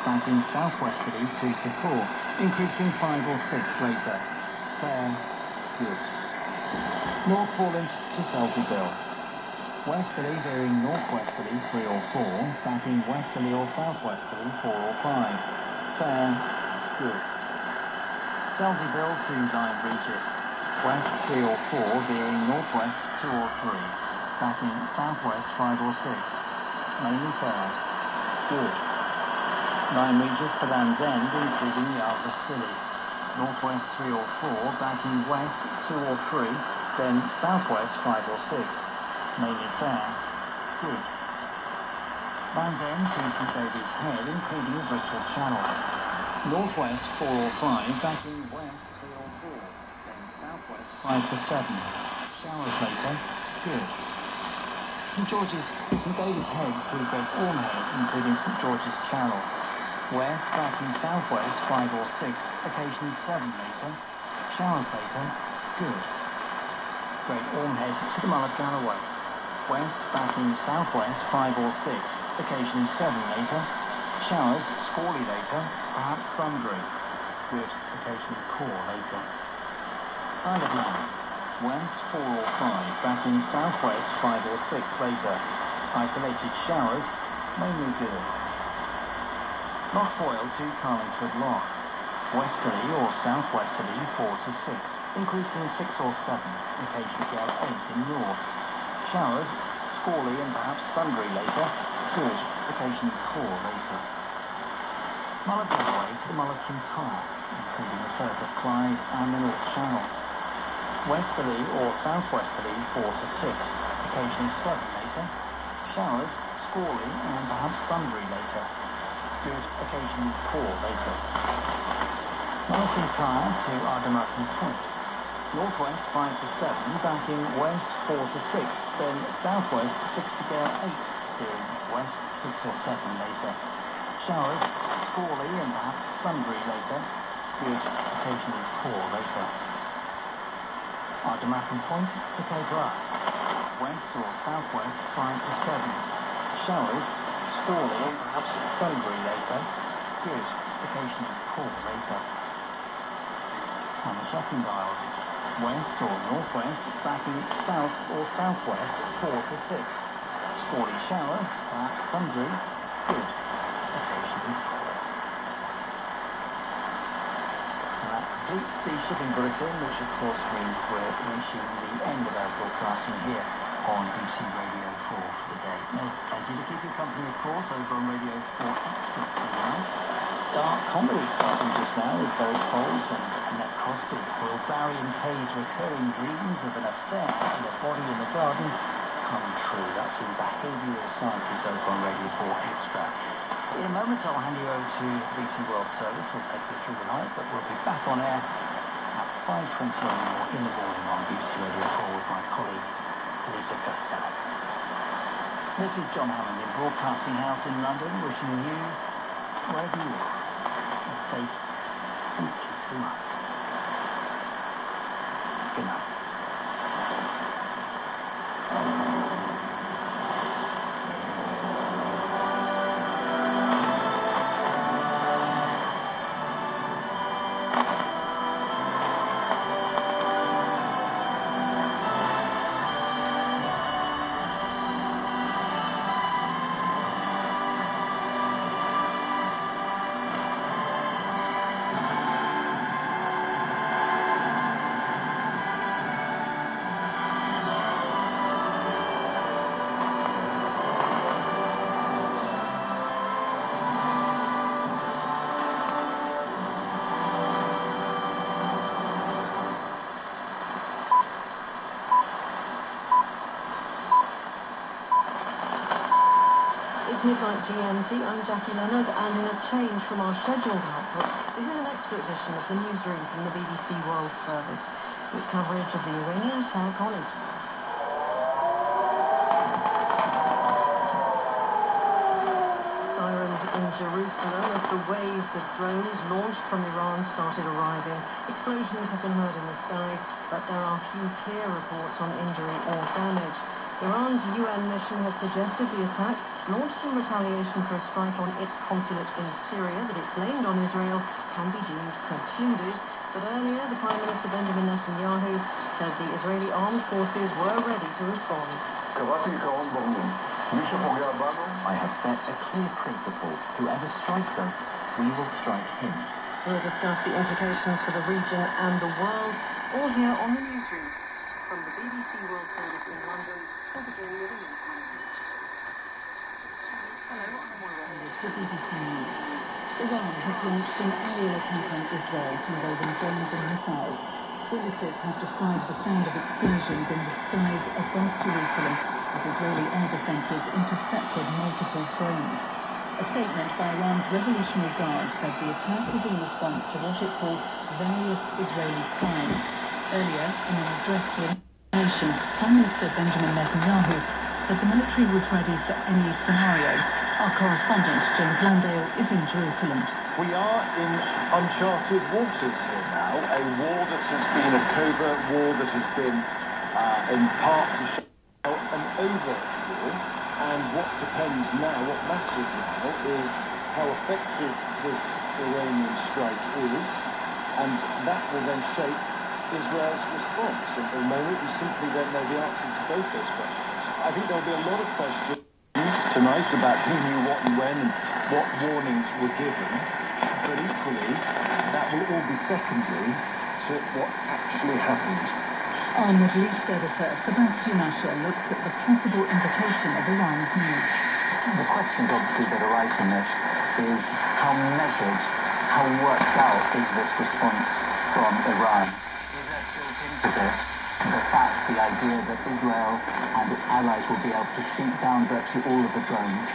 backing southwesterly 2 to 4, increasing 5 or 6 later. Fair, good. North 4 inch to Selby Bill. Westerly veering northwesterly 3 or 4, backing westerly or southwesterly 4 or 5. Fair, good. Selby Bill to Lyme Regis. West 3 or 4, veering northwest 2 or 3, backing southwest 5 or 6. Mainly fair, good. Lyme Regis to Land's End, including the Alpha Scilly. Northwest 3 or 4, backing west 2 or 3, then southwest 5 or 6. Mainly fair, good. Land's End to St David's Head, including the Bristol Channel. Northwest 4 or 5, backing west 3 or 4, then southwest 5 to 7. Showers later, good. St David's Head to Great Ormhead, including St George's Channel. West backing southwest 5 or 6, occasionally 7 later. Showers later, good. Great Ormhead to the Mull of Galloway. West backing southwest 5 or 6, occasionally 7 later. Showers, squally later, perhaps thundery. Good, occasionally poor later. Isle of Man. West 4 or 5, backing southwest 5 or 6 later. Isolated showers, mainly good. Loch Foyle to Carlingford Loch. Westerly or southwesterly 4 to 6, increasing 6 or 7, occasionally gale 8 in north. Showers, squally and perhaps thundery later, good, occasionally poor later. Mull of Galloway to the Mull of Kintyre, including the Firth of Clyde and the North Channel. Westerly or southwesterly 4 to 6, occasionally 7 later. Showers, squally and perhaps thundery later. Good, occasionally poor later. Mull of Kintyre to Ardnamurchan Point. Northwest 5 to 7, backing west 4 to 6, then southwest 6 to gale 8, veering west 6 or 7 later. Showers, squally and perhaps thundery later. Good, occasionally poor later. Ardnamurchan Point to Cape Rough. West or southwest 5 to 7. Showers, squally and perhaps thundery later. Good, occasionally poor later. On the Shetland Isles. West or northwest, backing south or southwest 4 to 6. Squally showers, perhaps thundery, good, occasionally poor. And that completes the shipping bulletin, which of course means we're reaching the end of our broadcasting here on BBC Radio 4 for the day. No, plenty to keep you company, of course, over on Radio 4 Extra tonight. Dark comedy starting just now with Derek Foles and Annette Crosby. Will Barry and Kay's recurring dreams of an affair and a body in the garden come true? That's in Behavioural Sciences over on Radio 4 Extra. In a moment I'll hand you over to BT World Service. We'll take you through the night, but we'll be back on air at 5:20 in the morning on BBC Radio 4 with my colleague Lisa Costello. This is John Hammond in Broadcasting House in London, wishing you, wherever you are, a safe and peaceful night. Good night. Midnight GMT, I'm Jackie Leonard, and in a change from our scheduled output, this is an extra edition of the newsroom from the BBC World Service, with coverage of the Iranian attack on Israel. Sirens in Jerusalem as the waves of drones launched from Iran started arriving. Explosions have been heard in the skies, but there are few clear reports on injury or damage. Iran's UN mission has suggested the attack launched in retaliation for a strike on its consulate in Syria that it blamed on Israel, can be deemed concluded. But earlier, the Prime Minister Benjamin Netanyahu said the Israeli armed forces were ready to respond. I have set a clear principle. Whoever strikes us, we will strike him. We'll discuss the implications for the region and the world, all here on the newsroom. From the BBC World Service in London, Aberdeen with a news bulletin. The BBC News. Iran has launched an aerial attack on Israel involving drones and missiles. Witnesses have described the sound of explosions in the skies above Jerusalem as Israeli air defences intercepted multiple drones. A statement by Iran's Revolutionary Guard said the attack was in response to what it called various Israeli crimes. Earlier, in an address to the nation, Prime Minister Benjamin Netanyahu said the military was ready for any scenario. Our correspondent, James Landale, is in Jerusalem. We are in uncharted waters here now, a war that has been a covert war that has been in parts a shell and over war. And what depends now, what matters now, is how effective this Iranian strike is, and that will then shape Israel's response. At the moment, we simply don't know the answer to both those questions. I think there'll be a lot of questions tonight about who knew what and when and what warnings were given, but equally, that will all be secondary to what actually happened. Our Middle East editor, Sebastian Usher, looks at the possible implication of Iran's news. The questions obviously that arise from this is how measured, how worked out is this response from Iran? Is there built into this the fact, the idea that Israel and its allies will be able to shoot down virtually all of the drones